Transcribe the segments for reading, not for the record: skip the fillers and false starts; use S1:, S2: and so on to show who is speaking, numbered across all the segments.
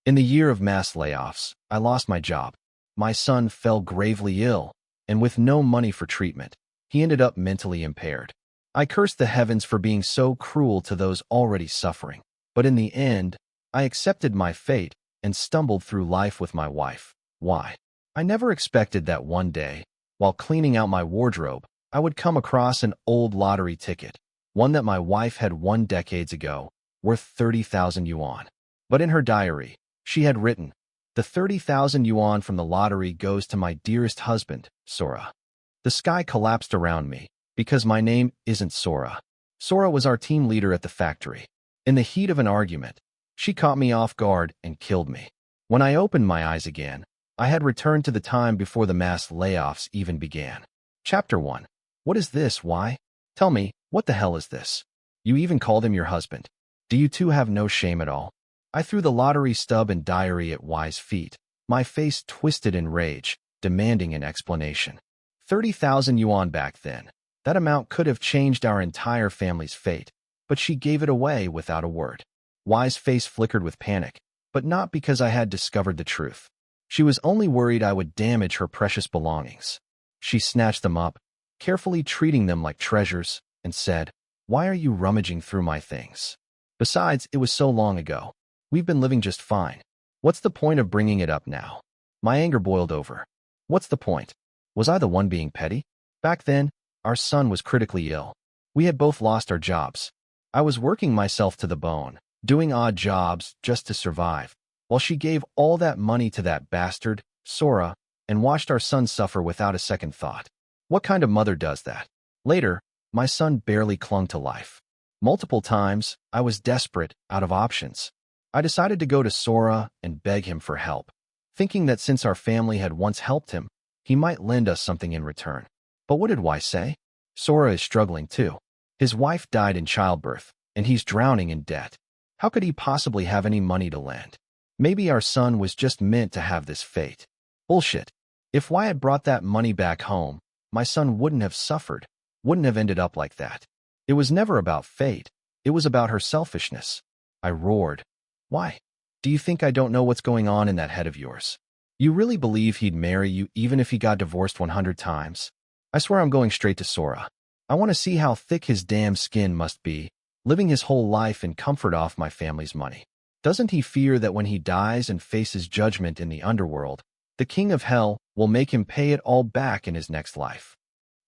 S1: In the year of mass layoffs, I lost my job. My son fell gravely ill, and with no money for treatment, he ended up mentally impaired. I cursed the heavens for being so cruel to those already suffering, but in the end, I accepted my fate and stumbled through life with my wife. Why? I never expected that one day, while cleaning out my wardrobe, I would come across an old lottery ticket, one that my wife had won decades ago, worth 30,000 yuan. But in her diary, she had written, "The 30,000 yuan from the lottery goes to my dearest husband, Sora." The sky collapsed around me, because my name isn't Sora. Sora was our team leader at the factory. In the heat of an argument, she caught me off guard and killed me. When I opened my eyes again, I had returned to the time before the mass layoffs even began. Chapter 1. What is this? Why? Tell me, what the hell is this? You even called him your husband. Do you two have no shame at all? I threw the lottery stub and diary at Y's feet, my face twisted in rage, demanding an explanation. 30,000 yuan back then. That amount could have changed our entire family's fate, but she gave it away without a word. Y's face flickered with panic, but not because I had discovered the truth. She was only worried I would damage her precious belongings. She snatched them up, carefully treating them like treasures, and said, "Why are you rummaging through my things? Besides, it was so long ago. We've been living just fine. What's the point of bringing it up now?" My anger boiled over. What's the point? Was I the one being petty? Back then, our son was critically ill. We had both lost our jobs. I was working myself to the bone, doing odd jobs just to survive, while she gave all that money to that bastard, Sora, and watched our son suffer without a second thought. What kind of mother does that? Later, my son barely clung to life. Multiple times, I was desperate, out of options. I decided to go to Sora and beg him for help, thinking that since our family had once helped him, he might lend us something in return. But what did Y say? Sora is struggling too. His wife died in childbirth, and he's drowning in debt. How could he possibly have any money to lend? Maybe our son was just meant to have this fate. Bullshit. If Y had brought that money back home, my son wouldn't have suffered, wouldn't have ended up like that. It was never about fate. It was about her selfishness. I roared. Why? Do you think I don't know what's going on in that head of yours? You really believe he'd marry you even if he got divorced 100 times? I swear I'm going straight to Sora. I want to see how thick his damn skin must be, living his whole life in comfort off my family's money. Doesn't he fear that when he dies and faces judgment in the underworld, the king of hell will make him pay it all back in his next life?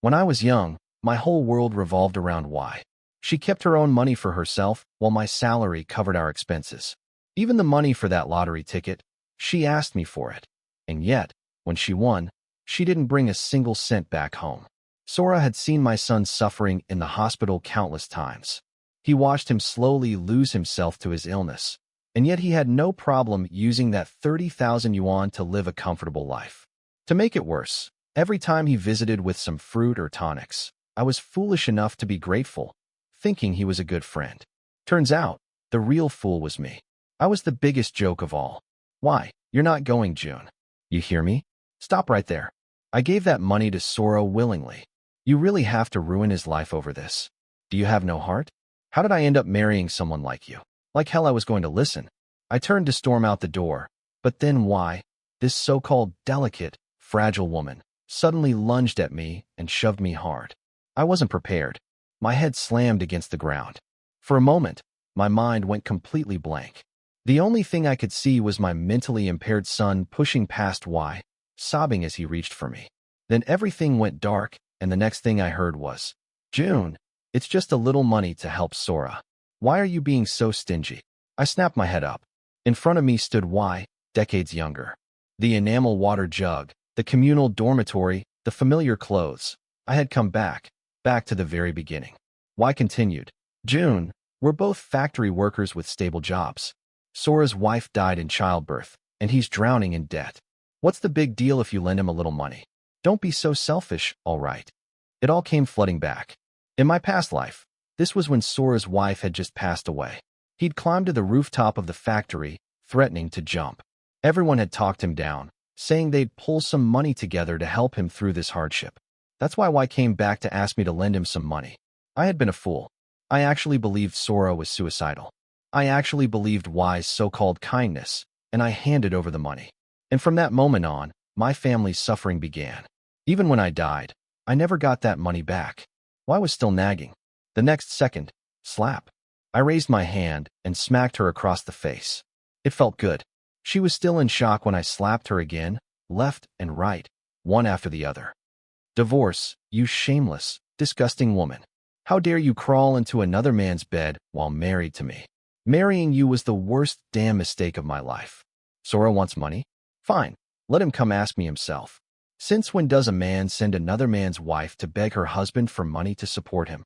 S1: When I was young, my whole world revolved around Y. She kept her own money for herself while my salary covered our expenses. Even the money for that lottery ticket, she asked me for it. And yet, when she won, she didn't bring a single cent back home. Sora had seen my son suffering in the hospital countless times. He watched him slowly lose himself to his illness, and yet he had no problem using that 30,000 yuan to live a comfortable life. To make it worse, every time he visited with some fruit or tonics, I was foolish enough to be grateful, thinking he was a good friend. Turns out, the real fool was me. I was the biggest joke of all. Why? You're not going, June. You hear me? Stop right there. I gave that money to Sora willingly. You really have to ruin his life over this. Do you have no heart? How did I end up marrying someone like you? Like hell I was going to listen. I turned to storm out the door, but then why? This so-called delicate, fragile woman suddenly lunged at me and shoved me hard. I wasn't prepared. My head slammed against the ground. For a moment, my mind went completely blank. The only thing I could see was my mentally impaired son pushing past Y, sobbing as he reached for me. Then everything went dark, and the next thing I heard was, "June, it's just a little money to help Sora. Why are you being so stingy?" I snapped my head up. In front of me stood Y, decades younger. The enamel water jug, the communal dormitory, the familiar clothes. I had come back to the very beginning. Y continued, "June, we're both factory workers with stable jobs. Sora's wife died in childbirth, and he's drowning in debt. What's the big deal if you lend him a little money? Don't be so selfish, all right?" It all came flooding back. In my past life, this was when Sora's wife had just passed away. He'd climbed to the rooftop of the factory, threatening to jump. Everyone had talked him down, saying they'd pull some money together to help him through this hardship. That's why Y came back to ask me to lend him some money. I had been a fool. I actually believed Sora was suicidal. I actually believed Y's so-called kindness and I handed over the money. And from that moment on, my family's suffering began. Even when I died, I never got that money back. Why was still nagging? The next second, slap. I raised my hand and smacked her across the face. It felt good. She was still in shock when I slapped her again, left and right, one after the other. Divorce, you shameless, disgusting woman. How dare you crawl into another man's bed while married to me? Marrying you was the worst damn mistake of my life. Sora wants money? Fine, let him come ask me himself. Since when does a man send another man's wife to beg her husband for money to support him?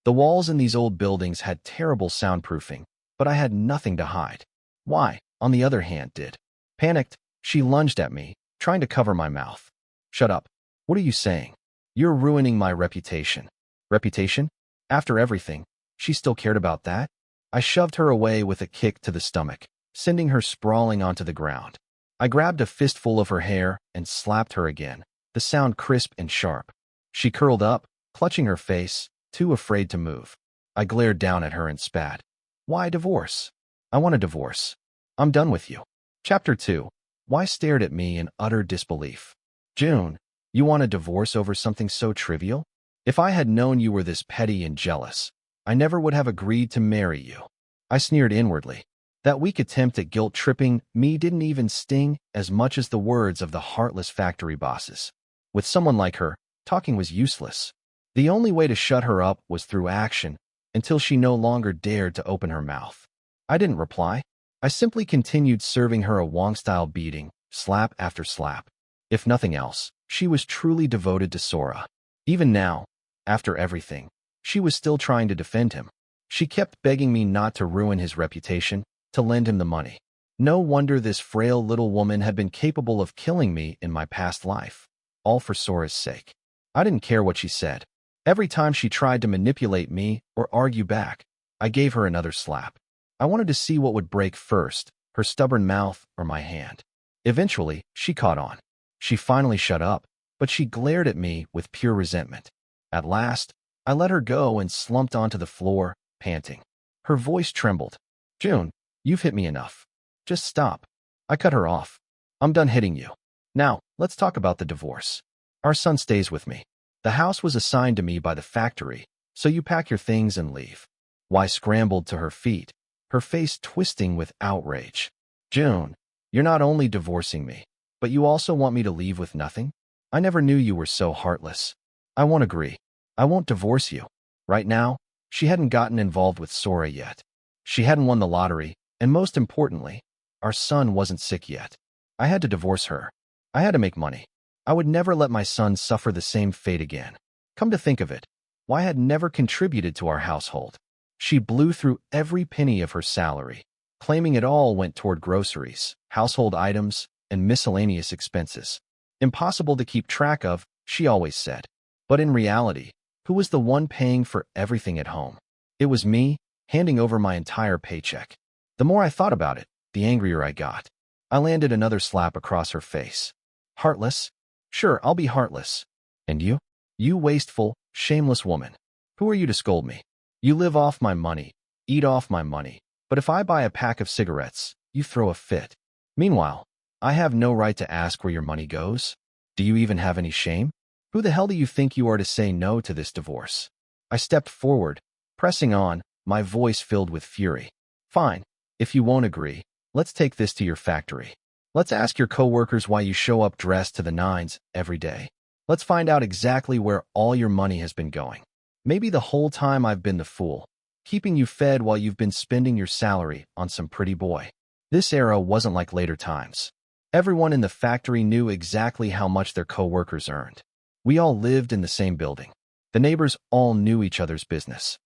S1: The walls in these old buildings had terrible soundproofing, but I had nothing to hide. Why, on the other hand, did? Panicked, she lunged at me, trying to cover my mouth. Shut up. What are you saying? You're ruining my reputation. Reputation? After everything, she still cared about that? I shoved her away with a kick to the stomach, sending her sprawling onto the ground. I grabbed a fistful of her hair and slapped her again, the sound crisp and sharp. She curled up, clutching her face, too afraid to move. I glared down at her and spat. Why divorce? I want a divorce. I'm done with you. Chapter 2. Why stared at me in utter disbelief. June, you want a divorce over something so trivial? If I had known you were this petty and jealous, I never would have agreed to marry you. I sneered inwardly. That weak attempt at guilt-tripping me didn't even sting as much as the words of the heartless factory bosses. With someone like her, talking was useless. The only way to shut her up was through action, until she no longer dared to open her mouth. I didn't reply. I simply continued serving her a Wong-style beating, slap after slap. If nothing else, she was truly devoted to Sora. Even now, after everything, she was still trying to defend him. She kept begging me not to ruin his reputation, to lend him the money. No wonder this frail little woman had been capable of killing me in my past life, all for Sora's sake. I didn't care what she said. Every time she tried to manipulate me or argue back, I gave her another slap. I wanted to see what would break first, her stubborn mouth or my hand. Eventually, she caught on. She finally shut up, but she glared at me with pure resentment. At last, I let her go and slumped onto the floor, panting. Her voice trembled. June, you've hit me enough. Just stop. I cut her off. I'm done hitting you. Now, let's talk about the divorce. Our son stays with me. The house was assigned to me by the factory, so you pack your things and leave. Why scrambled to her feet, her face twisting with outrage. June, you're not only divorcing me, but you also want me to leave with nothing? I never knew you were so heartless. I won't agree. I won't divorce you. Right now, she hadn't gotten involved with Sora yet. She hadn't won the lottery, and most importantly, our son wasn't sick yet. I had to divorce her. I had to make money. I would never let my son suffer the same fate again. Come to think of it, why had never contributed to our household? She blew through every penny of her salary, claiming it all went toward groceries, household items, and miscellaneous expenses. Impossible to keep track of, she always said. But in reality, who was the one paying for everything at home? It was me, handing over my entire paycheck. The more I thought about it, the angrier I got. I landed another slap across her face. Heartless? Sure, I'll be heartless. And you? You wasteful, shameless woman. Who are you to scold me? You live off my money, eat off my money, but if I buy a pack of cigarettes, you throw a fit. Meanwhile, I have no right to ask where your money goes. Do you even have any shame? Who the hell do you think you are to say no to this divorce? I stepped forward, pressing on, my voice filled with fury. Fine, if you won't agree, let's take this to your factory. Let's ask your coworkers why you show up dressed to the nines every day. Let's find out exactly where all your money has been going. Maybe the whole time I've been the fool, keeping you fed while you've been spending your salary on some pretty boy. This era wasn't like later times. Everyone in the factory knew exactly how much their coworkers earned. We all lived in the same building. The neighbors all knew each other's business.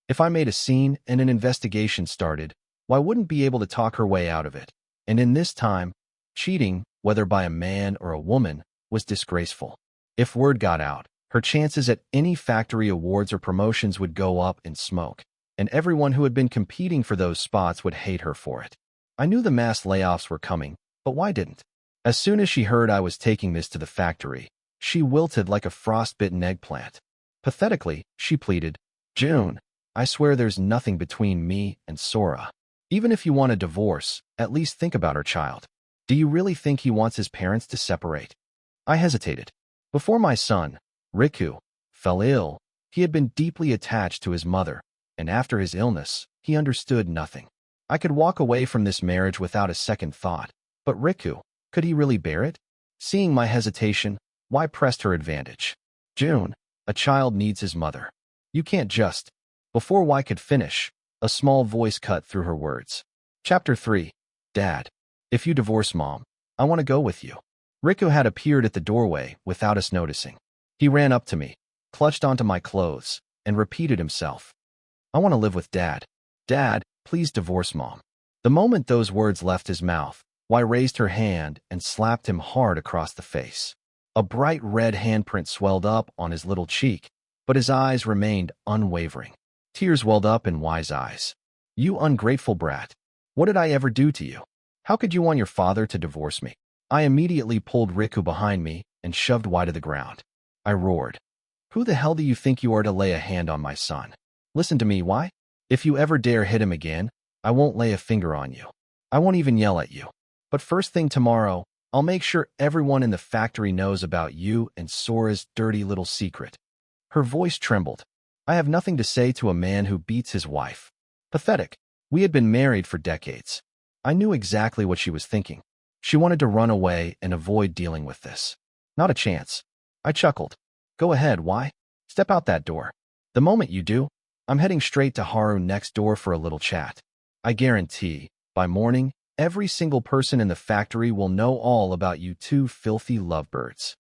S1: If I made a scene and an investigation started, why wouldn't be able to talk her way out of it? And in this time, cheating, whether by a man or a woman, was disgraceful. If word got out, her chances at any factory awards or promotions would go up in smoke, and everyone who had been competing for those spots would hate her for it. I knew the mass layoffs were coming, but why didn't? As soon as she heard I was taking this to the factory, she wilted like a frostbitten eggplant. Pathetically, she pleaded, June, I swear there's nothing between me and Sora. Even if you want a divorce, at least think about our child. Do you really think he wants his parents to separate? I hesitated. Before my son, Riku, fell ill, he had been deeply attached to his mother, and after his illness, he understood nothing. I could walk away from this marriage without a second thought, but Riku, could he really bear it? Seeing my hesitation, Y pressed her advantage. June, a child needs his mother. You can't just. Before Y could finish, a small voice cut through her words. Chapter 3. Dad, if you divorce Mom, I want to go with you. Riku had appeared at the doorway without us noticing. He ran up to me, clutched onto my clothes, and repeated himself. I want to live with Dad. Dad, please divorce Mom. The moment those words left his mouth, Y raised her hand and slapped him hard across the face. A bright red handprint swelled up on his little cheek, but his eyes remained unwavering. Tears welled up in Y's eyes. You ungrateful brat. What did I ever do to you? How could you want your father to divorce me? I immediately pulled Riku behind me and shoved Y to the ground. I roared. Who the hell do you think you are to lay a hand on my son? Listen to me, Y. If you ever dare hit him again, I won't lay a finger on you. I won't even yell at you. But first thing tomorrow, I'll make sure everyone in the factory knows about you and Sora's dirty little secret. Her voice trembled. I have nothing to say to a man who beats his wife. Pathetic. We had been married for decades. I knew exactly what she was thinking. She wanted to run away and avoid dealing with this. Not a chance. I chuckled. Go ahead, Y. Step out that door. The moment you do, I'm heading straight to Haru next door for a little chat. I guarantee, by morning, every single person in the factory will know all about you two filthy lovebirds.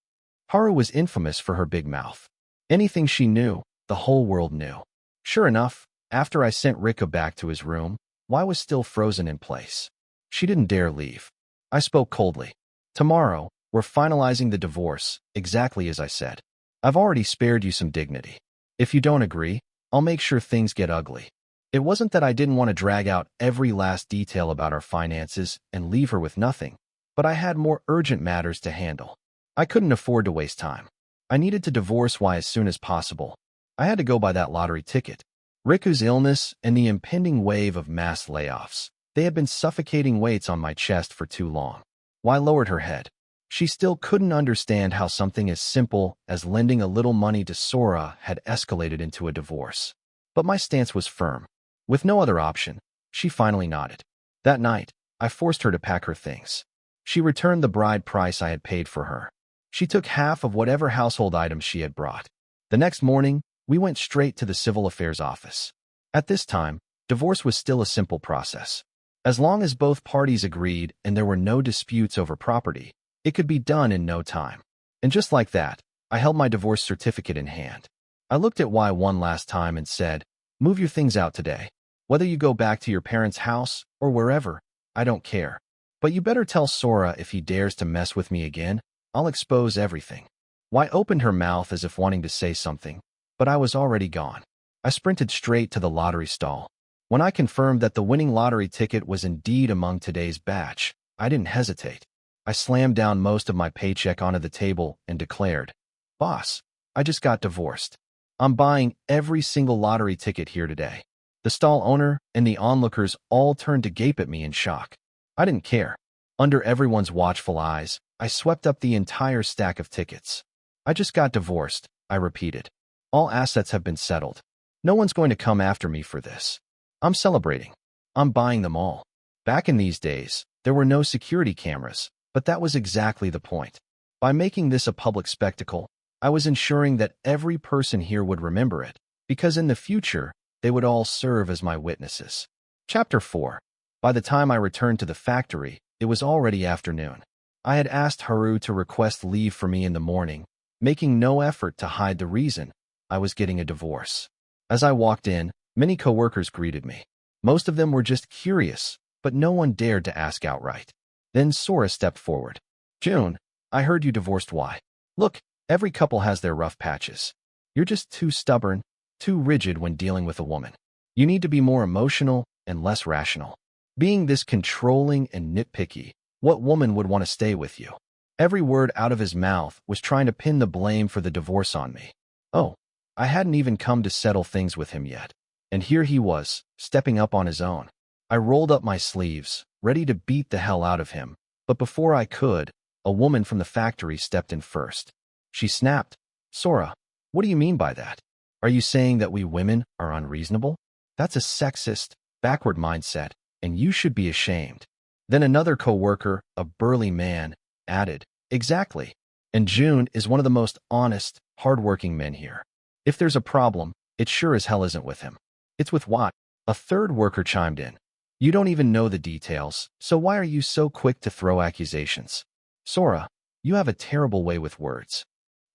S1: Haru was infamous for her big mouth. Anything she knew, the whole world knew. Sure enough, after I sent Riku back to his room, Y was still frozen in place. She didn't dare leave. I spoke coldly. Tomorrow, we're finalizing the divorce, exactly as I said. I've already spared you some dignity. If you don't agree, I'll make sure things get ugly. It wasn't that I didn't want to drag out every last detail about our finances and leave her with nothing, but I had more urgent matters to handle. I couldn't afford to waste time. I needed to divorce Y as soon as possible. I had to go buy that lottery ticket. Riku's illness and the impending wave of mass layoffs. They had been suffocating weights on my chest for too long. Y lowered her head. She still couldn't understand how something as simple as lending a little money to Sora had escalated into a divorce. But my stance was firm. With no other option, she finally nodded. That night, I forced her to pack her things. She returned the bride price I had paid for her. She took half of whatever household items she had brought. The next morning, we went straight to the civil affairs office. At this time, divorce was still a simple process. As long as both parties agreed and there were no disputes over property, it could be done in no time. And just like that, I held my divorce certificate in hand. I looked at Y one last time and said, move your things out today. Whether you go back to your parents' house or wherever, I don't care. But you better tell Sora if he dares to mess with me again, I'll expose everything. Y opened her mouth as if wanting to say something, but I was already gone. I sprinted straight to the lottery stall. When I confirmed that the winning lottery ticket was indeed among today's batch, I didn't hesitate. I slammed down most of my paycheck onto the table and declared, Boss, I just got divorced. I'm buying every single lottery ticket here today. The stall owner and the onlookers all turned to gape at me in shock. I didn't care. Under everyone's watchful eyes, I swept up the entire stack of tickets. I just got divorced, I repeated. All assets have been settled. No one's going to come after me for this. I'm celebrating. I'm buying them all. Back in these days, there were no security cameras, but that was exactly the point. By making this a public spectacle, I was ensuring that every person here would remember it, because in the future, they would all serve as my witnesses. Chapter 4. By the time I returned to the factory, it was already afternoon. I had asked Haru to request leave for me in the morning, making no effort to hide the reason I was getting a divorce. As I walked in, many coworkers greeted me. Most of them were just curious, but no one dared to ask outright. Then Sora stepped forward. June, I heard you divorced Y. Look, every couple has their rough patches. You're just too stubborn, too rigid when dealing with a woman. You need to be more emotional and less rational. Being this controlling and nitpicky, what woman would want to stay with you? Every word out of his mouth was trying to pin the blame for the divorce on me. Oh, I hadn't even come to settle things with him yet. And here he was, stepping up on his own. I rolled up my sleeves, ready to beat the hell out of him, but before I could, a woman from the factory stepped in first. She snapped, "Sora, what do you mean by that? Are you saying that we women are unreasonable? That's a sexist, backward mindset, and you should be ashamed." Then another co-worker, a burly man, added, "Exactly. And June is one of the most honest, hard-working men here. If there's a problem, it sure as hell isn't with him. It's with Watt." A third worker chimed in. "You don't even know the details, so why are you so quick to throw accusations? Sora, you have a terrible way with words."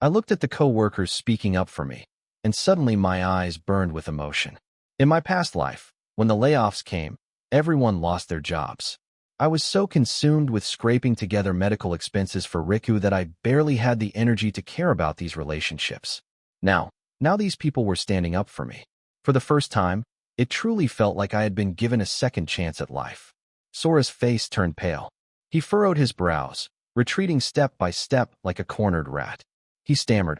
S1: I looked at the co-workers speaking up for me, and suddenly my eyes burned with emotion. In my past life, when the layoffs came, everyone lost their jobs. I was so consumed with scraping together medical expenses for Riku that I barely had the energy to care about these relationships. Now these people were standing up for me. For the first time, it truly felt like I had been given a second chance at life. Sora's face turned pale. He furrowed his brows, retreating step by step like a cornered rat. He stammered,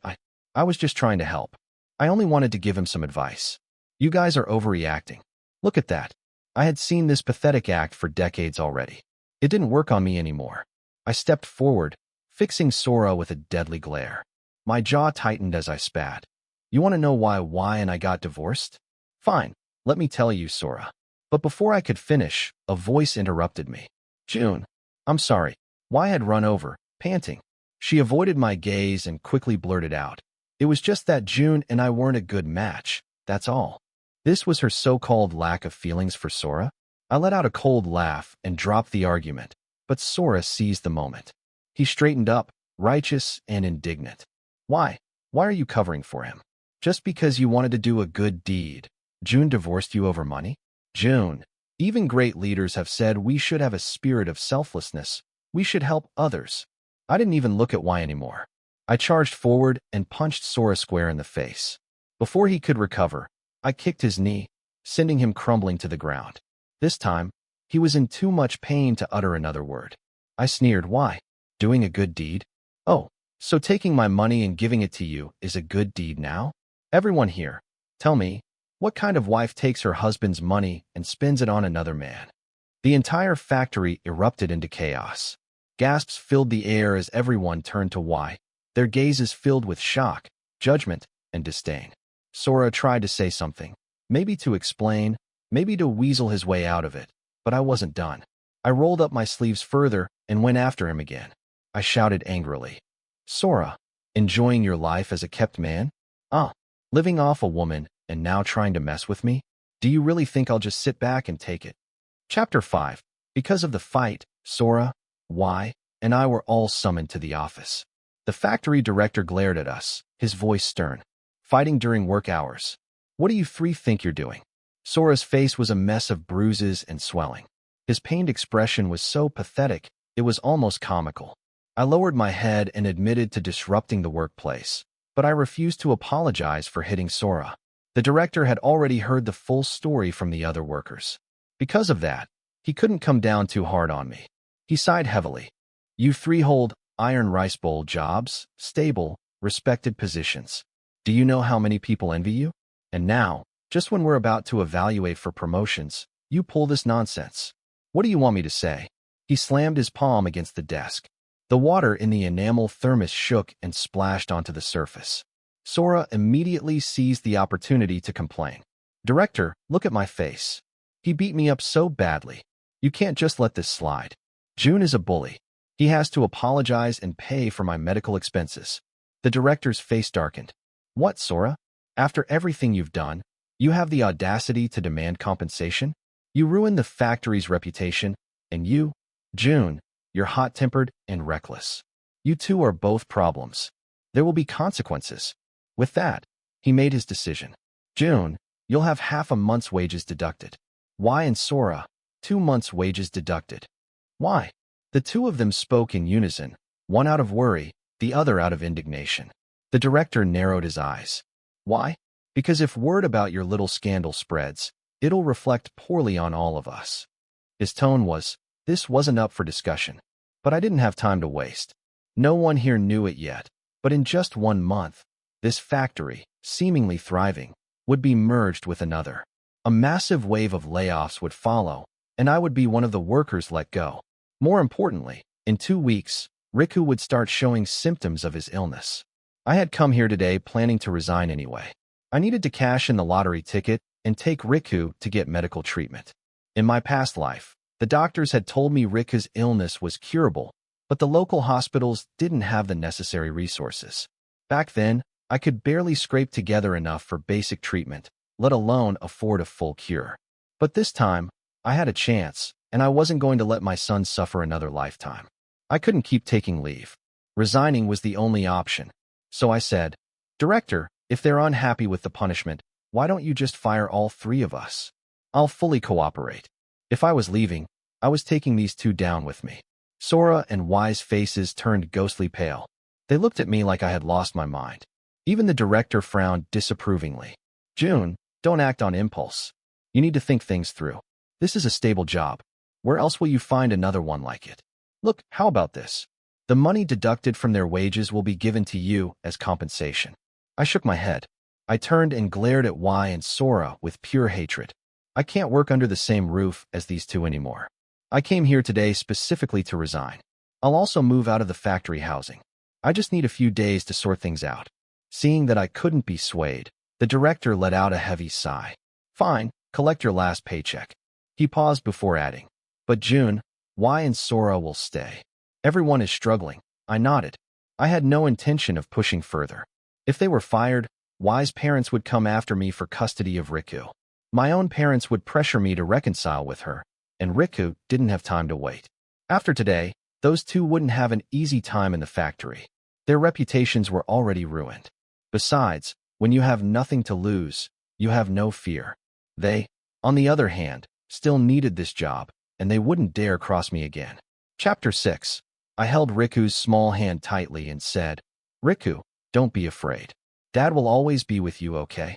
S1: I was just trying to help. I only wanted to give him some advice. You guys are overreacting. Look at that. I had seen this pathetic act for decades already. It didn't work on me anymore." I stepped forward, fixing Sora with a deadly glare. My jaw tightened as I spat. "You want to know why and I got divorced? Fine, let me tell you, Sora." But before I could finish, a voice interrupted me. "June, I'm sorry." Why had run over, panting. She avoided my gaze and quickly blurted out, "It was just that June and I weren't a good match, that's all." This was her so-called lack of feelings for Sora? I let out a cold laugh and dropped the argument, but Sora seized the moment. He straightened up, righteous and indignant. Why are you covering for him? Just because you wanted to do a good deed. June divorced you over money? June, even great leaders have said we should have a spirit of selflessness. We should help others. I didn't even look at why anymore. I charged forward and punched Sora square in the face. Before he could recover, I kicked his knee, sending him crumbling to the ground. This time, he was in too much pain to utter another word. I sneered, "Why? Doing a good deed? Oh, so taking my money and giving it to you is a good deed now? Everyone here, tell me, what kind of wife takes her husband's money and spends it on another man?" The entire factory erupted into chaos. Gasps filled the air as everyone turned to Y, their gazes filled with shock, judgment, and disdain. Sora tried to say something, maybe to explain, maybe to weasel his way out of it, but I wasn't done. I rolled up my sleeves further and went after him again. I shouted angrily, "Sora, enjoying your life as a kept man? Living off a woman and now trying to mess with me? Do you really think I'll just sit back and take it?" Chapter 5. Because of the fight, Sora, Y, and I were all summoned to the office. The factory director glared at us, his voice stern. "Fighting during work hours. What do you three think you're doing?" Sora's face was a mess of bruises and swelling. His pained expression was so pathetic, it was almost comical. I lowered my head and admitted to disrupting the workplace, but I refused to apologize for hitting Sora. The director had already heard the full story from the other workers. Because of that, he couldn't come down too hard on me. He sighed heavily. "You three hold iron rice bowl jobs, stable, respected positions. Do you know how many people envy you? And now, just when we're about to evaluate for promotions, you pull this nonsense. What do you want me to say?" He slammed his palm against the desk. The water in the enamel thermos shook and splashed onto the surface. Sora immediately seized the opportunity to complain. "Director, look at my face. He beat me up so badly. You can't just let this slide. June is a bully. He has to apologize and pay for my medical expenses." The director's face darkened. "What, Sora? After everything you've done, you have the audacity to demand compensation? You ruined the factory's reputation, and you, June, you're hot-tempered and reckless. You two are both problems. There will be consequences." With that, he made his decision. "June, you'll have half a month's wages deducted. Y and Sora, 2 months' wages deducted." "Why?" The two of them spoke in unison, one out of worry, the other out of indignation. The director narrowed his eyes. "Why? Because if word about your little scandal spreads, it'll reflect poorly on all of us." His tone was, this wasn't up for discussion. But I didn't have time to waste. No one here knew it yet, but in just 1 month, this factory, seemingly thriving, would be merged with another. A massive wave of layoffs would follow, and I would be one of the workers let go. More importantly, in 2 weeks, Riku would start showing symptoms of his illness. I had come here today planning to resign anyway. I needed to cash in the lottery ticket and take Riku to get medical treatment. In my past life, the doctors had told me Riku's illness was curable, but the local hospitals didn't have the necessary resources. Back then, I could barely scrape together enough for basic treatment, let alone afford a full cure. But this time, I had a chance, and I wasn't going to let my son suffer another lifetime. I couldn't keep taking leave. Resigning was the only option. So I said, "Director, if they're unhappy with the punishment, why don't you just fire all 3 of us? I'll fully cooperate." If I was leaving, I was taking these 2 down with me. Sora and Y's faces turned ghostly pale. They looked at me like I had lost my mind. Even the director frowned disapprovingly. "June, don't act on impulse. You need to think things through. This is a stable job. Where else will you find another one like it? Look, how about this? The money deducted from their wages will be given to you as compensation." I shook my head. I turned and glared at Y and Sora with pure hatred. I can't work under the same roof as these 2 anymore. I came here today specifically to resign. I'll also move out of the factory housing. I just need a few days to sort things out. Seeing that I couldn't be swayed, the director let out a heavy sigh. "Fine, collect your last paycheck." He paused before adding, "But June, Y and Sora will stay. Everyone is struggling." I nodded. I had no intention of pushing further. If they were fired, Y's parents would come after me for custody of Riku. My own parents would pressure me to reconcile with her, and Riku didn't have time to wait. After today, those 2 wouldn't have an easy time in the factory. Their reputations were already ruined. Besides, when you have nothing to lose, you have no fear. They, on the other hand, still needed this job, and they wouldn't dare cross me again. Chapter 6. I held Riku's small hand tightly and said, "Riku, don't be afraid. Dad will always be with you, okay?"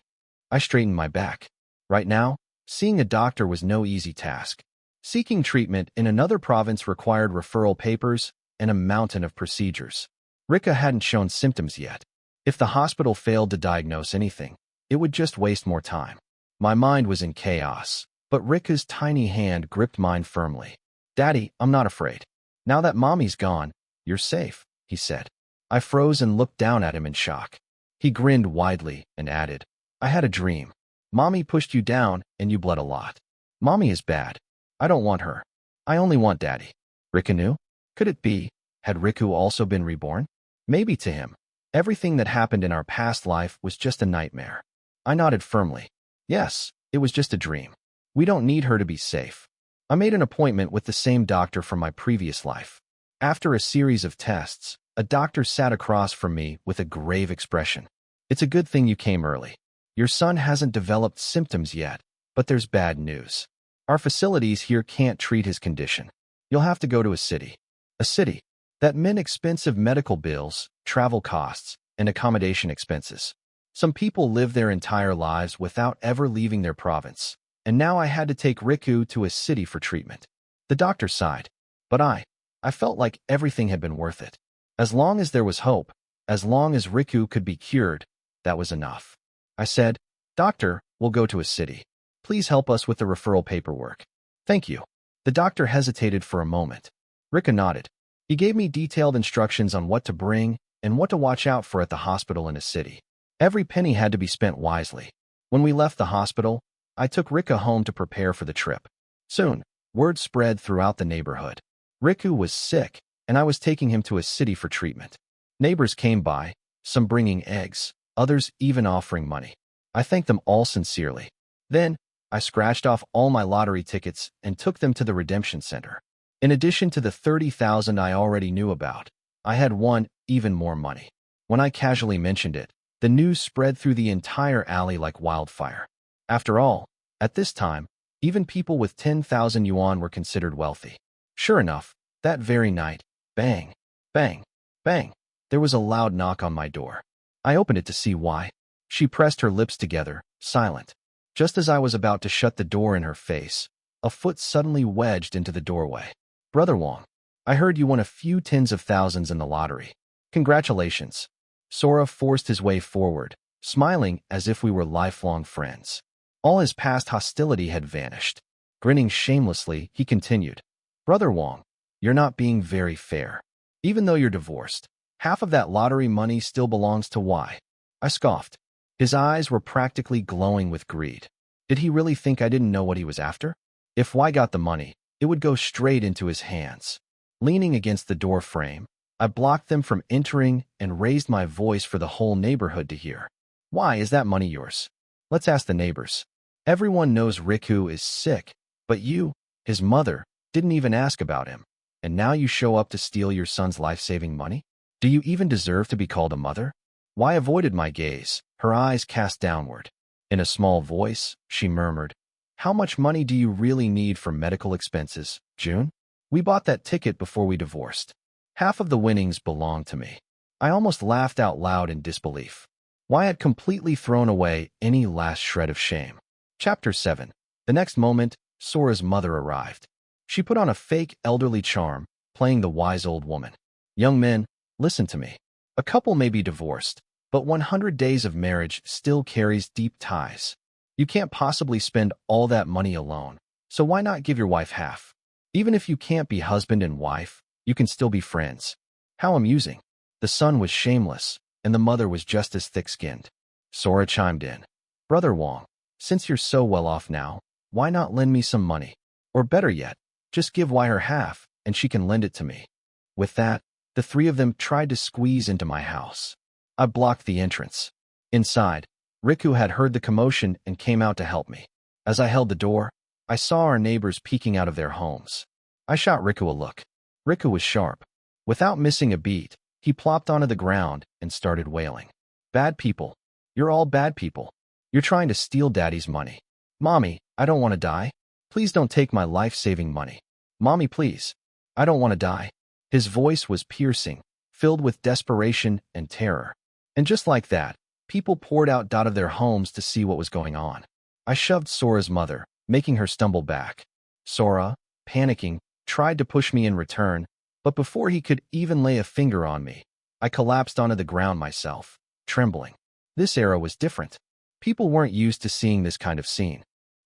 S1: I straightened my back. Right now, seeing a doctor was no easy task. Seeking treatment in another province required referral papers and a mountain of procedures. Rika hadn't shown symptoms yet. If the hospital failed to diagnose anything, it would just waste more time. My mind was in chaos, but Rika's tiny hand gripped mine firmly. "Daddy, I'm not afraid. Now that Mommy's gone, you're safe," he said. I froze and looked down at him in shock. He grinned widely and added, "I had a dream. Mommy pushed you down and you bled a lot. Mommy is bad. I don't want her. I only want Daddy." Rika knew? Could it be? Had Riku also been reborn? Maybe to him, everything that happened in our past life was just a nightmare. I nodded firmly. Yes, it was just a dream. We don't need her to be safe. I made an appointment with the same doctor from my previous life. After a series of tests, a doctor sat across from me with a grave expression. "It's a good thing you came early. Your son hasn't developed symptoms yet, but there's bad news. Our facilities here can't treat his condition. You'll have to go to a city." A city. That meant expensive medical bills, travel costs, and accommodation expenses. Some people live their entire lives without ever leaving their province, and now I had to take Riku to a city for treatment. The doctor sighed, but I felt like everything had been worth it. As long as there was hope, as long as Riku could be cured, that was enough. I said, "Doctor, we'll go to a city. Please help us with the referral paperwork." "Thank you." The doctor hesitated for a moment. Rika nodded. He gave me detailed instructions on what to bring and what to watch out for at the hospital in a city. Every penny had to be spent wisely. When we left the hospital, I took Rika home to prepare for the trip. Soon, word spread throughout the neighborhood. Riku was sick, and I was taking him to a city for treatment. Neighbors came by, some bringing eggs, others even offering money. I thanked them all sincerely. Then, I scratched off all my lottery tickets and took them to the redemption center. In addition to the 30,000 I already knew about, I had won even more money. When I casually mentioned it, the news spread through the entire alley like wildfire. After all, at this time, even people with 10,000 yuan were considered wealthy. Sure enough, that very night, bang, bang, bang, there was a loud knock on my door. I opened it to see why. She pressed her lips together, silent. Just as I was about to shut the door in her face, a foot suddenly wedged into the doorway. "Brother Wong, I heard you won a few tens of thousands in the lottery. Congratulations." Sora forced his way forward, smiling as if we were lifelong friends. All his past hostility had vanished. Grinning shamelessly, he continued, Brother Wong, you're not being very fair. Even though you're divorced, half of that lottery money still belongs to Y. I scoffed. His eyes were practically glowing with greed. Did he really think I didn't know what he was after? If Y got the money, it would go straight into his hands. Leaning against the door frame, I blocked them from entering and raised my voice for the whole neighborhood to hear. Why is that money yours? Let's ask the neighbors. Everyone knows Riku is sick, but you, his mother, didn't even ask about him. And now you show up to steal your son's life-saving money? Do you even deserve to be called a mother? Y avoided my gaze, her eyes cast downward. In a small voice, she murmured, How much money do you really need for medical expenses, June? We bought that ticket before we divorced. Half of the winnings belonged to me. I almost laughed out loud in disbelief. Y had completely thrown away any last shred of shame. Chapter 7. The next moment, Sora's mother arrived. She put on a fake elderly charm, playing the wise old woman. Young men, listen to me. A couple may be divorced, but 100 days of marriage still carries deep ties. You can't possibly spend all that money alone, so why not give your wife half? Even if you can't be husband and wife, you can still be friends. How amusing. The son was shameless, and the mother was just as thick-skinned. Sora chimed in. Brother Wong, since you're so well off now, why not lend me some money? Or better yet, just give Y her half, and she can lend it to me. With that, the three of them tried to squeeze into my house. I blocked the entrance. Inside, Riku had heard the commotion and came out to help me. As I held the door, I saw our neighbors peeking out of their homes. I shot Riku a look. Riku was sharp. Without missing a beat, he plopped onto the ground and started wailing. Bad people. You're all bad people. You're trying to steal Daddy's money. Mommy, I don't want to die. Please don't take my life-saving money. Mommy, please. I don't want to die. His voice was piercing, filled with desperation and terror. And just like that, people poured out of their homes to see what was going on. I shoved Sora's mother, making her stumble back. Sora, panicking, tried to push me in return, but before he could even lay a finger on me, I collapsed onto the ground myself, trembling. This era was different. People weren't used to seeing this kind of scene.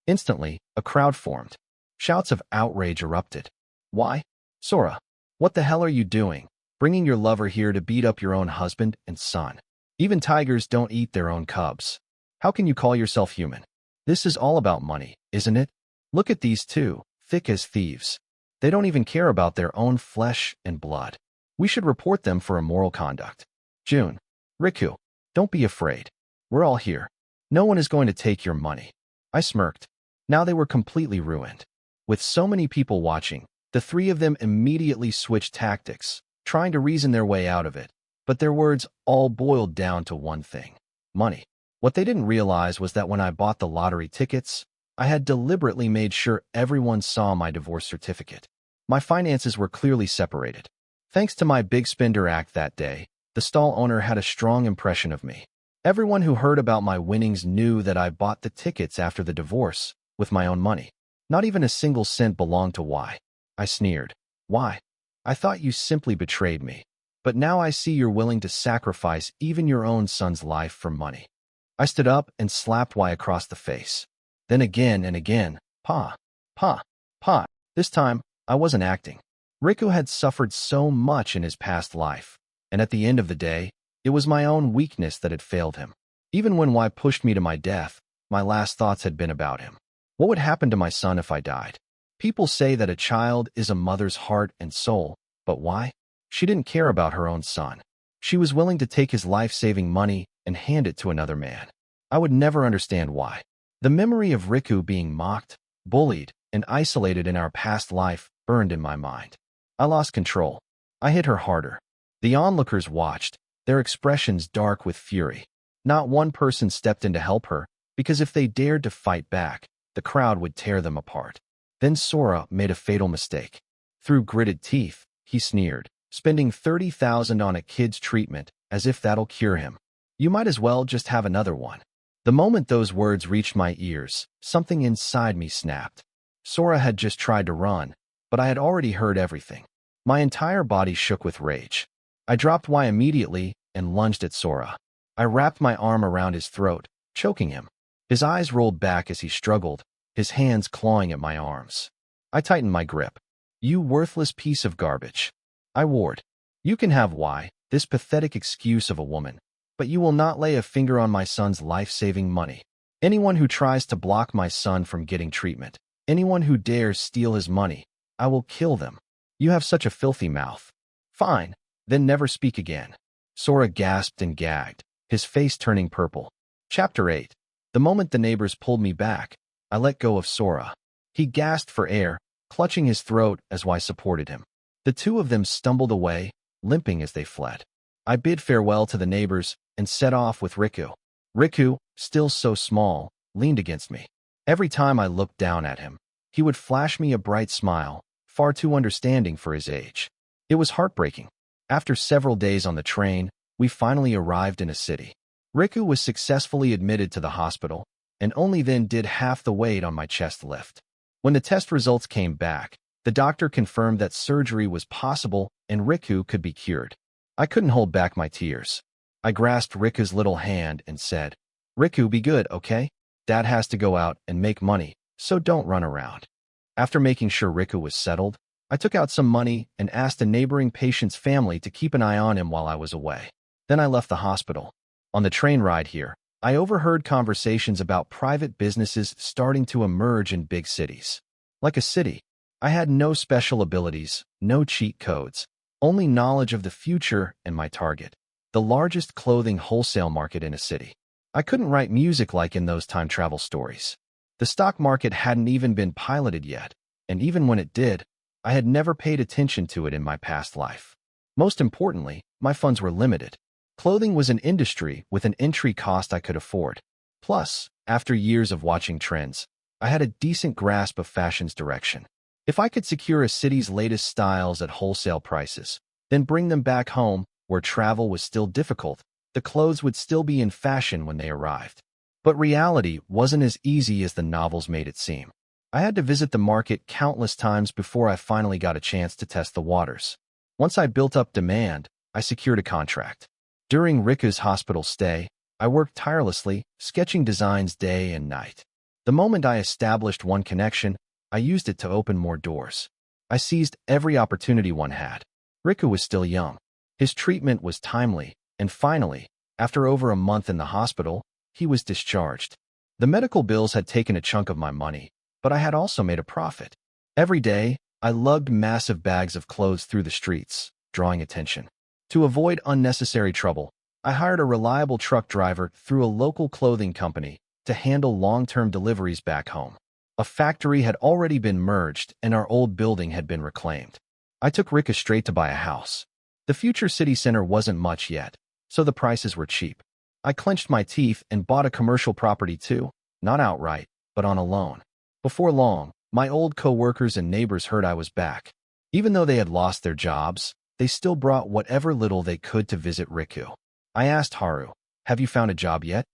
S1: Instantly, a crowd formed. Shouts of outrage erupted. Why? Sora, what the hell are you doing, bringing your lover here to beat up your own husband and son? Even tigers don't eat their own cubs. How can you call yourself human? This is all about money, isn't it? Look at these two, thick as thieves. They don't even care about their own flesh and blood. We should report them for immoral conduct. June, Riku, don't be afraid. We're all here. No one is going to take your money. I smirked. Now they were completely ruined. With so many people watching, the three of them immediately switched tactics, trying to reason their way out of it. But their words all boiled down to one thing: money. What they didn't realize was that when I bought the lottery tickets, I had deliberately made sure everyone saw my divorce certificate. My finances were clearly separated. Thanks to my big spender act that day, the stall owner had a strong impression of me. Everyone who heard about my winnings knew that I bought the tickets after the divorce with my own money. Not even a single cent belonged to Y. I sneered. Why? I thought you simply betrayed me. But now I see you're willing to sacrifice even your own son's life for money. I stood up and slapped Y across the face. Then again and again, Pa, Pa, Pa. This time, I wasn't acting. Riku had suffered so much in his past life, and at the end of the day, it was my own weakness that had failed him. Even when Y pushed me to my death, my last thoughts had been about him. What would happen to my son if I died? People say that a child is a mother's heart and soul, but why? She didn't care about her own son. She was willing to take his life-saving money and hand it to another man. I would never understand why. The memory of Riku being mocked, bullied, and isolated in our past life burned in my mind. I lost control. I hit her harder. The onlookers watched, their expressions dark with fury. Not one person stepped in to help her, because if they dared to fight back, the crowd would tear them apart. Then Sora made a fatal mistake. Through gritted teeth, he sneered, spending 30,000 on a kid's treatment, as if that'll cure him. You might as well just have another one. The moment those words reached my ears, something inside me snapped. Sora had just tried to run, but I had already heard everything. My entire body shook with rage. I dropped Y immediately and lunged at Sora. I wrapped my arm around his throat, choking him. His eyes rolled back as he struggled, his hands clawing at my arms. I tightened my grip. "You worthless piece of garbage," I warned. "You can have why, this pathetic excuse of a woman, but you will not lay a finger on my son's life-saving money. Anyone who tries to block my son from getting treatment, anyone who dares steal his money, I will kill them. You have such a filthy mouth." "Fine, then never speak again." Sora gasped and gagged, his face turning purple. Chapter 8. The moment the neighbors pulled me back, I let go of Sora. He gasped for air, clutching his throat as I supported him. The two of them stumbled away, limping as they fled. I bid farewell to the neighbors and set off with Riku. Riku, still so small, leaned against me. Every time I looked down at him, he would flash me a bright smile, far too understanding for his age. It was heartbreaking. After several days on the train, we finally arrived in a city. Riku was successfully admitted to the hospital, and only then did half the weight on my chest lift. When the test results came back, the doctor confirmed that surgery was possible and Riku could be cured. I couldn't hold back my tears. I grasped Riku's little hand and said, "Riku, be good, okay? Dad has to go out and make money, so don't run around." After making sure Riku was settled, I took out some money and asked a neighboring patient's family to keep an eye on him while I was away. Then I left the hospital. On the train ride here, I overheard conversations about private businesses starting to emerge in big cities. Like a city, I had no special abilities, no cheat codes, only knowledge of the future and my target, the largest clothing wholesale market in a city. I couldn't write music like in those time travel stories. The stock market hadn't even been piloted yet, and even when it did, I had never paid attention to it in my past life. Most importantly, my funds were limited. Clothing was an industry with an entry cost I could afford. Plus, after years of watching trends, I had a decent grasp of fashion's direction. If I could secure a city's latest styles at wholesale prices, then bring them back home, where travel was still difficult, the clothes would still be in fashion when they arrived. But reality wasn't as easy as the novels made it seem. I had to visit the market countless times before I finally got a chance to test the waters. Once I built up demand, I secured a contract. During Riku's hospital stay, I worked tirelessly, sketching designs day and night. The moment I established one connection, I used it to open more doors. I seized every opportunity one had. Riku was still young. His treatment was timely, and finally, after over a month in the hospital, he was discharged. The medical bills had taken a chunk of my money, but I had also made a profit. Every day, I lugged massive bags of clothes through the streets, drawing attention. To avoid unnecessary trouble, I hired a reliable truck driver through a local clothing company to handle long-term deliveries back home. A factory had already been merged and our old building had been reclaimed. I took Riku straight to buy a house. The future city center wasn't much yet, so the prices were cheap. I clenched my teeth and bought a commercial property too, not outright, but on a loan. Before long, my old co-workers and neighbors heard I was back. Even though they had lost their jobs, they still brought whatever little they could to visit Riku. I asked Haru, "Have you found a job yet?"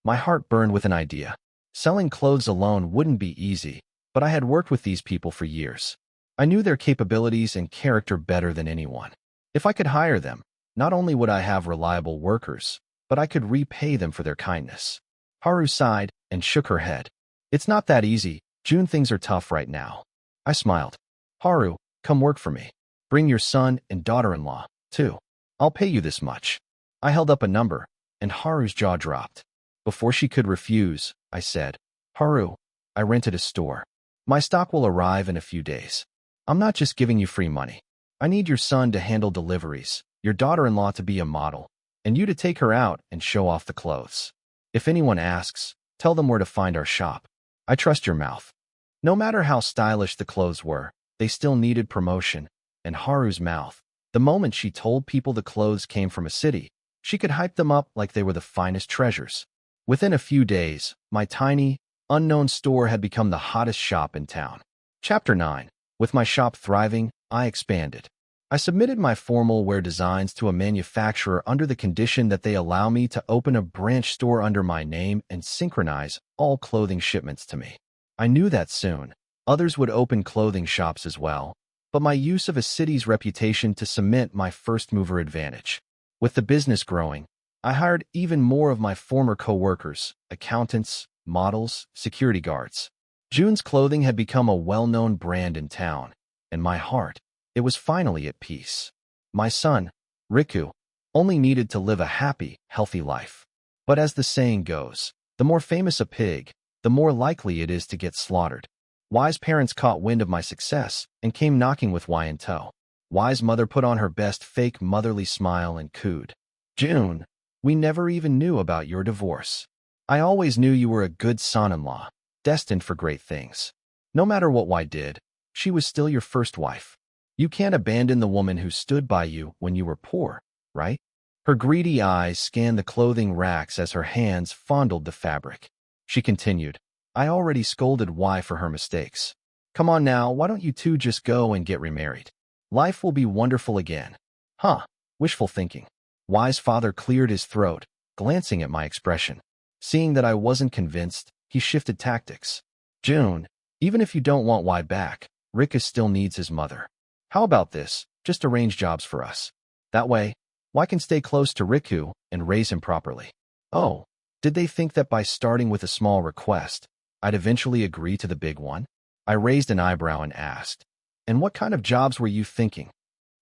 S1: My heart burned with an idea. Selling clothes alone wouldn't be easy, but I had worked with these people for years. I knew their capabilities and character better than anyone. If I could hire them, not only would I have reliable workers, but I could repay them for their kindness. Haru sighed and shook her head. "It's not that easy, June. Things are tough right now." I smiled. "Haru, come work for me. Bring your son and daughter-in-law, too. I'll pay you this much." I held up a number, and Haru's jaw dropped. Before she could refuse, I said, "Haru, I rented a store. My stock will arrive in a few days. I'm not just giving you free money. I need your son to handle deliveries, your daughter-in-law to be a model, and you to take her out and show off the clothes. If anyone asks, tell them where to find our shop. I trust your mouth." No matter how stylish the clothes were, they still needed promotion, and Haru's mouth, the moment she told people the clothes came from a city, she could hype them up like they were the finest treasures. Within a few days, my tiny, unknown store had become the hottest shop in town. Chapter 9. With my shop thriving, I expanded. I submitted my formal wear designs to a manufacturer under the condition that they allow me to open a branch store under my name and synchronize all clothing shipments to me. I knew that soon, others would open clothing shops as well, but my use of a city's reputation to cement my first-mover advantage. With the business growing, I hired even more of my former co-workers, accountants, models, security guards. June's clothing had become a well-known brand in town, and my heart, it was finally at peace. My son, Riku, only needed to live a happy, healthy life. But as the saying goes, the more famous a pig, the more likely it is to get slaughtered. Y's parents caught wind of my success and came knocking with Y in tow. Y's mother put on her best fake motherly smile and cooed. June, we never even knew about your divorce. I always knew you were a good son-in-law, destined for great things. No matter what Y did, she was still your first wife. You can't abandon the woman who stood by you when you were poor, right? Her greedy eyes scanned the clothing racks as her hands fondled the fabric. She continued, I already scolded Y for her mistakes. Come on now, why don't you two just go and get remarried? Life will be wonderful again. Huh, wishful thinking. Y's father cleared his throat, glancing at my expression. Seeing that I wasn't convinced, he shifted tactics. June, even if you don't want Y back, Riku still needs his mother. How about this? Just arrange jobs for us. That way, Y can stay close to Riku and raise him properly. Oh, did they think that by starting with a small request, I'd eventually agree to the big one? I raised an eyebrow and asked, and what kind of jobs were you thinking?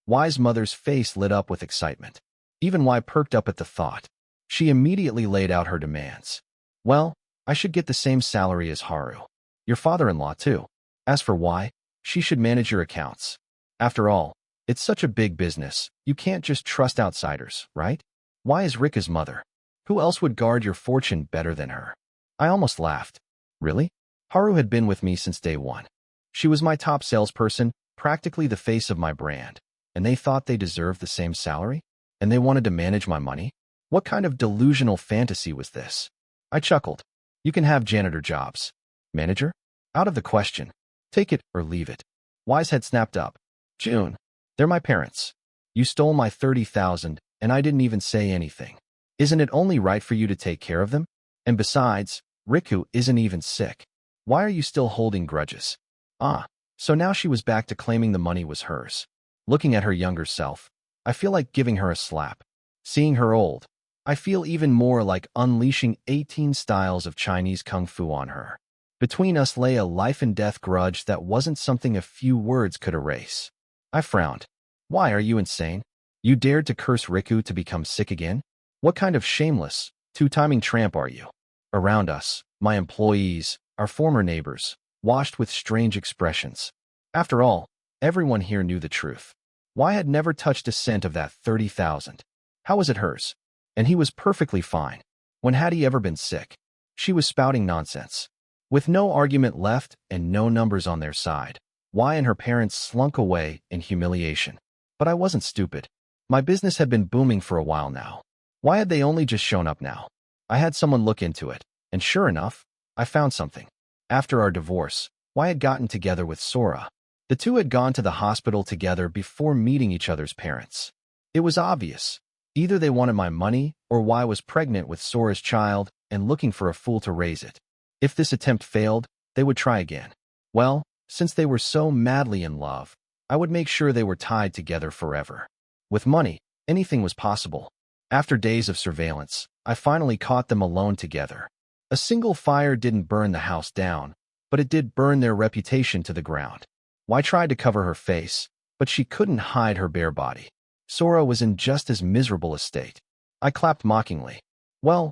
S1: Y's mother's face lit up with excitement. Even Y perked up at the thought. She immediately laid out her demands. Well, I should get the same salary as Haru. Your father-in-law, too. As for Y, she should manage your accounts. After all, it's such a big business, you can't just trust outsiders, right? Y is Rika's mother. Who else would guard your fortune better than her? I almost laughed. Really? Haru had been with me since day one. She was my top salesperson, practically the face of my brand, and they thought they deserved the same salary? And they wanted to manage my money? What kind of delusional fantasy was this? I chuckled. You can have janitor jobs. Manager? Out of the question. Take it or leave it. Y's head snapped up. June, they're my parents. You stole my 30,000, and I didn't even say anything. Isn't it only right for you to take care of them? And besides, Riku isn't even sick. Why are you still holding grudges? Ah, so now she was back to claiming the money was hers. Looking at her younger self, I feel like giving her a slap. Seeing her old, I feel even more like unleashing 18 styles of Chinese kung fu on her. Between us lay a life-and-death grudge that wasn't something a few words could erase. I frowned. Why, are you insane? You dared to curse Riku to become sick again? What kind of shameless, two-timing tramp are you? Around us, my employees, our former neighbors, washed with strange expressions. After all, everyone here knew the truth. Y had never touched a cent of that 30,000. How was it hers? And he was perfectly fine. When had he ever been sick? She was spouting nonsense. With no argument left and no numbers on their side, Y and her parents slunk away in humiliation. But I wasn't stupid. My business had been booming for a while now. Why had they only just shown up now? I had someone look into it, and sure enough, I found something. After our divorce, Y had gotten together with Sora. The two had gone to the hospital together before meeting each other's parents. It was obvious. Either they wanted my money, or Y was pregnant with Sora's child and looking for a fool to raise it. If this attempt failed, they would try again. Well, since they were so madly in love, I would make sure they were tied together forever. With money, anything was possible. After days of surveillance, I finally caught them alone together. A single fire didn't burn the house down, but it did burn their reputation to the ground. Y tried to cover her face, but she couldn't hide her bare body. Sora was in just as miserable a state. I clapped mockingly. Well,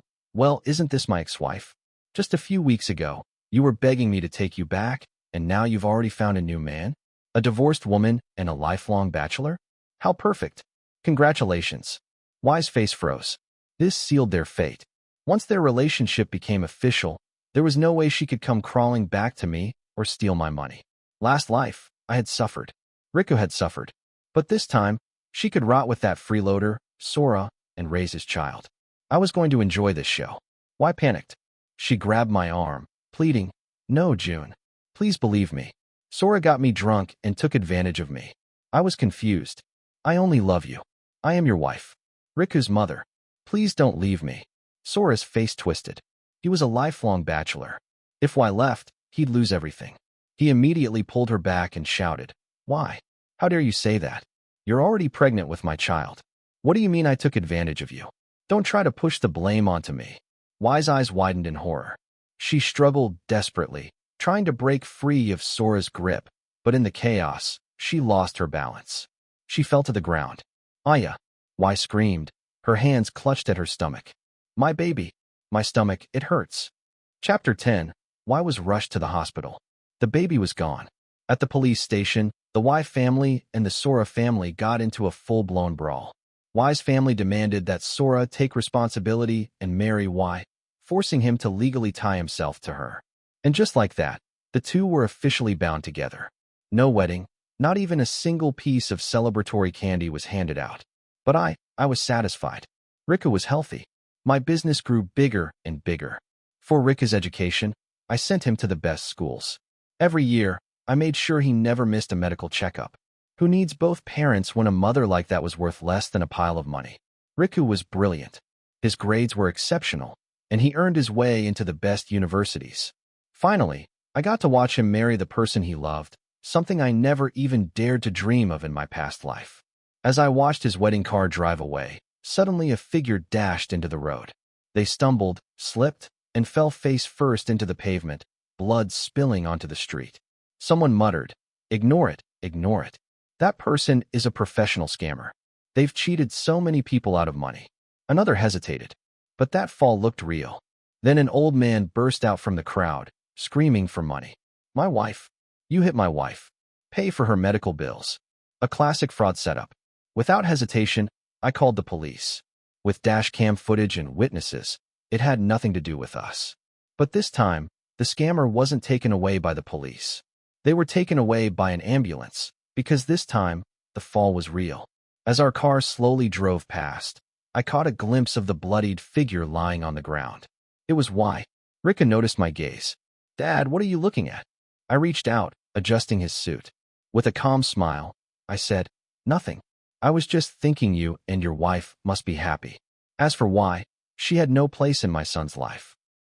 S1: isn't this my ex-wife? Just a few weeks ago, you were begging me to take you back, and now you've already found a new man? A divorced woman and a lifelong bachelor? How perfect. Congratulations. Y's face froze. This sealed their fate. Once their relationship became official, there was no way she could come crawling back to me or steal my money. Last life, I had suffered. Riku had suffered. But this time, she could rot with that freeloader, Sora, and raise his child. I was going to enjoy this show. Y panicked. She grabbed my arm, pleading, No, June. Please believe me. Sora got me drunk and took advantage of me. I was confused. I only love you. I am your wife. Riku's mother. Please don't leave me. Sora's face twisted. He was a lifelong bachelor. If Y left, he'd lose everything. He immediately pulled her back and shouted, Why? How dare you say that? You're already pregnant with my child. What do you mean I took advantage of you? Don't try to push the blame onto me. Y's eyes widened in horror. She struggled desperately, trying to break free of Sora's grip, but in the chaos, she lost her balance. She fell to the ground. Aya, why screamed. Her hands clutched at her stomach. My baby. My stomach, it hurts. Chapter 10. Why was rushed to the hospital? The baby was gone. At the police station, the Y family and the Sora family got into a full-blown brawl. Y's family demanded that Sora take responsibility and marry Y, forcing him to legally tie himself to her. And just like that, the two were officially bound together. No wedding, not even a single piece of celebratory candy was handed out. But I was satisfied. Rika was healthy. My business grew bigger and bigger. For Rika's education, I sent him to the best schools. Every year, I made sure he never missed a medical checkup. Who needs both parents when a mother like that was worth less than a pile of money? Riku was brilliant. His grades were exceptional, and he earned his way into the best universities. Finally, I got to watch him marry the person he loved, something I never even dared to dream of in my past life. As I watched his wedding car drive away, suddenly a figure dashed into the road. They stumbled, slipped, and fell face first into the pavement, blood spilling onto the street. Someone muttered, "Ignore it, ignore it. That person is a professional scammer. They've cheated so many people out of money." Another hesitated, but that fall looked real. Then an old man burst out from the crowd, screaming for money. "My wife. You hit my wife. Pay for her medical bills." A classic fraud setup. Without hesitation, I called the police. With dash cam footage and witnesses, it had nothing to do with us. But this time, the scammer wasn't taken away by the police. They were taken away by an ambulance, because this time, the fall was real. As our car slowly drove past, I caught a glimpse of the bloodied figure lying on the ground. It was Y. Rika noticed my gaze. "Dad, what are you looking at?" I reached out, adjusting his suit. With a calm smile, I said, "Nothing. I was just thinking you and your wife must be happy." As for Y, she had no place in my son's life.